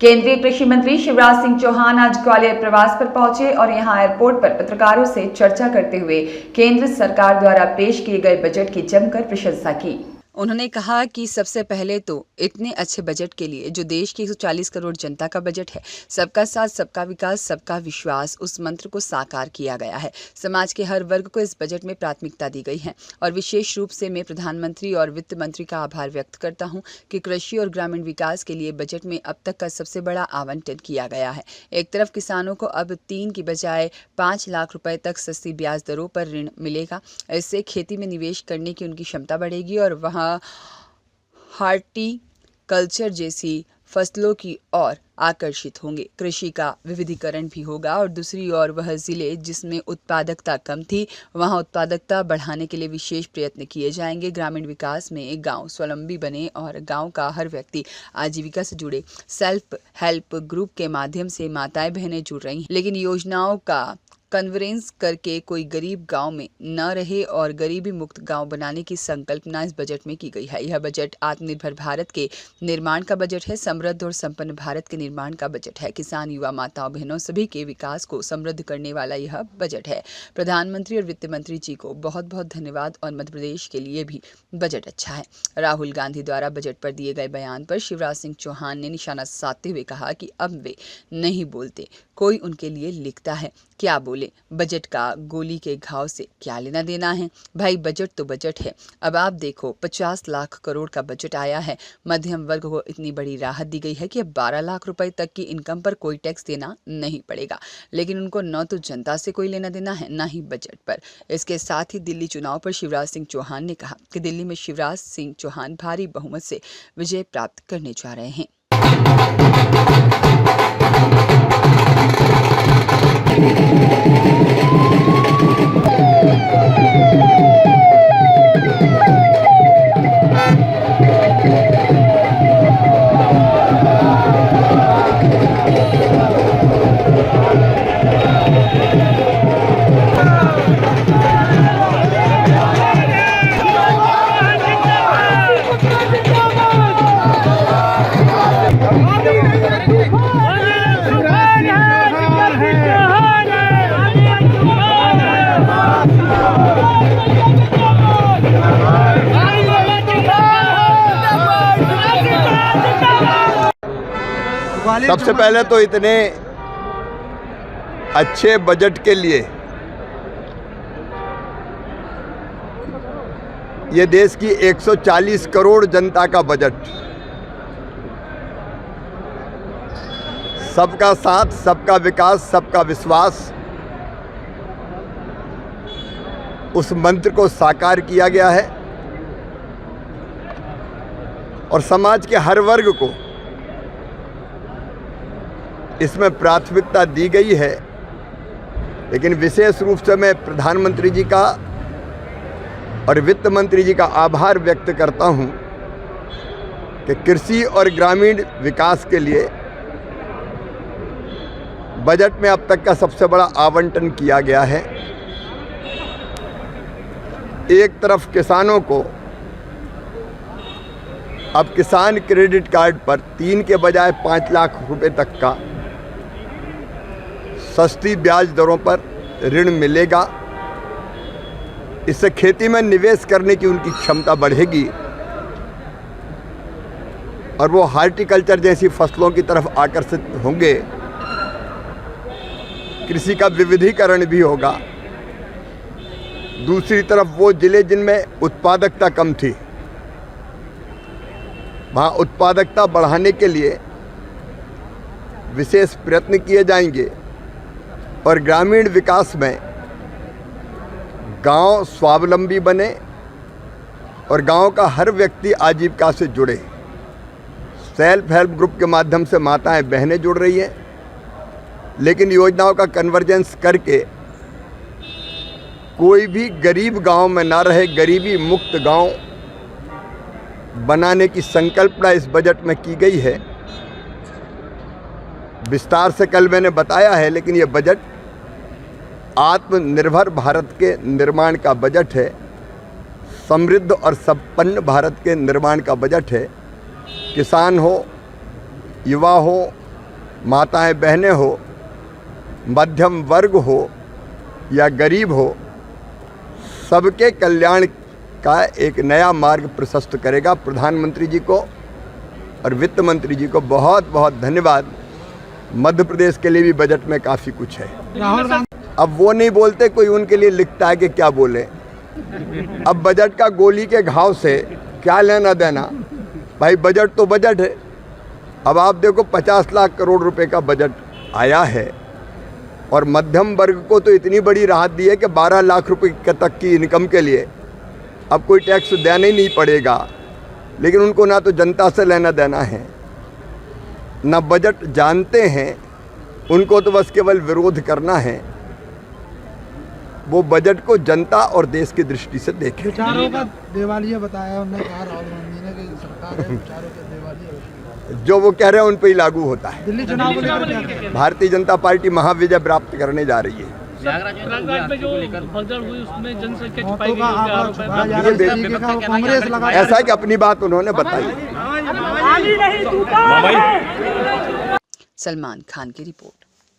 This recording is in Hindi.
केंद्रीय कृषि मंत्री शिवराज सिंह चौहान आज ग्वालियर प्रवास पर पहुंचे और यहां एयरपोर्ट पर पत्रकारों से चर्चा करते हुए केंद्र सरकार द्वारा पेश किए गए बजट की जमकर प्रशंसा की। उन्होंने कहा कि सबसे पहले तो इतने अच्छे बजट के लिए जो देश की 140 करोड़ जनता का बजट है, सबका साथ, सबका विकास, सबका विश्वास, उस मंत्र को साकार किया गया है। समाज के हर वर्ग को इस बजट में प्राथमिकता दी गई है और विशेष रूप से मैं प्रधानमंत्री और वित्त मंत्री का आभार व्यक्त करता हूं कि कृषि और ग्रामीण विकास के लिए बजट में अब तक का सबसे बड़ा आवंटन किया गया है। एक तरफ किसानों को अब 3 की बजाय 5 लाख रुपए तक सस्ती ब्याज दरों पर ऋण मिलेगा। इससे खेती में निवेश करने की उनकी क्षमता बढ़ेगी और वह हॉर्टिकल्चर जैसी फसलों की ओर आकर्षित होंगे। कृषि का विविधीकरण भी होगा और दूसरी ओर वह जिले जिसमें उत्पादकता कम थी, वहां उत्पादकता बढ़ाने के लिए विशेष प्रयत्न किए जाएंगे। ग्रामीण विकास में गांव स्वावलंबी बने और गांव का हर व्यक्ति आजीविका से जुड़े। सेल्फ हेल्प ग्रुप के माध्यम से माताएं बहनें जुड़ रही हैं, लेकिन योजनाओं का कन्वर्जेंस करके कोई गरीब गांव में न रहे और गरीबी मुक्त गांव बनाने की संकल्पना इस बजट में की गई है। यह बजट आत्मनिर्भर भारत के निर्माण का बजट है, समृद्ध और संपन्न भारत के निर्माण का बजट है। किसान, युवा, माताओं, बहनों सभी के विकास को समृद्ध करने वाला यह बजट है। प्रधानमंत्री और वित्त मंत्री जी को बहुत बहुत धन्यवाद और मध्य प्रदेश के लिए भी बजट अच्छा है। राहुल गांधी द्वारा बजट पर दिए गए बयान पर शिवराज सिंह चौहान ने निशाना साधते हुए कहा कि अब वे नहीं बोलते, कोई उनके लिए लिखता है। क्या बोले, बजट का गोली के घाव से क्या लेना देना है भाई, बजट तो बजट है। अब आप देखो 50 लाख करोड़ का बजट आया है, मध्यम वर्ग को इतनी बड़ी राहत दी गई है कि अब 12 लाख रुपए तक की इनकम पर कोई टैक्स देना नहीं पड़ेगा। लेकिन उनको न तो जनता से कोई लेना देना है, न ही बजट पर। इसके साथ ही दिल्ली चुनाव पर शिवराज सिंह चौहान ने कहा कि दिल्ली में शिवराज सिंह चौहान भारी बहुमत से विजय प्राप्त करने जा रहे हैं। सबसे पहले तो इतने अच्छे बजट के लिए ये देश की 140 करोड़ जनता का बजट, सबका साथ, सबका विकास, सबका विश्वास, उस मंत्र को साकार किया गया है और समाज के हर वर्ग को इसमें प्राथमिकता दी गई है। लेकिन विशेष रूप से मैं प्रधानमंत्री जी का और वित्त मंत्री जी का आभार व्यक्त करता हूं कि कृषि और ग्रामीण विकास के लिए बजट में अब तक का सबसे बड़ा आवंटन किया गया है। एक तरफ किसानों को अब किसान क्रेडिट कार्ड पर 3 के बजाय 5 लाख रुपए तक का सस्ती ब्याज दरों पर ऋण मिलेगा। इससे खेती में निवेश करने की उनकी क्षमता बढ़ेगी और वो हॉर्टिकल्चर जैसी फसलों की तरफ आकर्षित होंगे। कृषि का विविधीकरण भी होगा। दूसरी तरफ वो जिले जिनमें उत्पादकता कम थी, वहाँ उत्पादकता बढ़ाने के लिए विशेष प्रयत्न किए जाएंगे और ग्रामीण विकास में गांव स्वावलंबी बने और गांव का हर व्यक्ति आजीविका से जुड़े। सेल्फ हेल्प ग्रुप के माध्यम से माताएं बहनें जुड़ रही हैं, लेकिन योजनाओं का कन्वर्जेंस करके कोई भी गरीब गांव में ना रहे, गरीबी मुक्त गांव बनाने की संकल्पना इस बजट में की गई है। विस्तार से कल मैंने बताया है, लेकिन ये बजट आत्मनिर्भर भारत के निर्माण का बजट है, समृद्ध और संपन्न भारत के निर्माण का बजट है। किसान हो, युवा हो, माताएं बहनें हो, मध्यम वर्ग हो या गरीब हो, सबके कल्याण का एक नया मार्ग प्रशस्त करेगा। प्रधानमंत्री जी को और वित्त मंत्री जी को बहुत बहुत धन्यवाद। मध्य प्रदेश के लिए भी बजट में काफ़ी कुछ है। अब वो नहीं बोलते, कोई उनके लिए लिखता है कि क्या बोले। अब बजट का गोली के घाव से क्या लेना देना भाई, बजट तो बजट है। अब आप देखो 50 लाख करोड़ रुपए का बजट आया है और मध्यम वर्ग को तो इतनी बड़ी राहत दी है कि 12 लाख रुपए तक की इनकम के लिए अब कोई टैक्स देना ही नहीं पड़ेगा। लेकिन उनको ना तो जनता से लेना देना है, ना बजट जानते हैं, उनको तो बस केवल विरोध करना है। वो बजट को जनता और देश की दृष्टि से देखें। विचारों का दिवालिया बताया उन्होंने, कहा राहुल गांधी ने कि सरकार है विचारों के दिवालिया। जो वो कह रहे हैं उन पर ही लागू होता है। दिल्ली चुनाव को लेकर क्या कहेंगे? भारतीय जनता पार्टी महाविजय प्राप्त करने जा रही है। प्रयागराज में जो भगदड़ हुई उसमें जनसंख्या छिपाई औरतों गई का है, आंकड़ा आरोप है। छुपाया जा रहा है, इस तरीके का वो कांग्रेस लगा। ऐसा है कि अपनी बात उन्होंने बताई। सलमान खान की रिपोर्ट।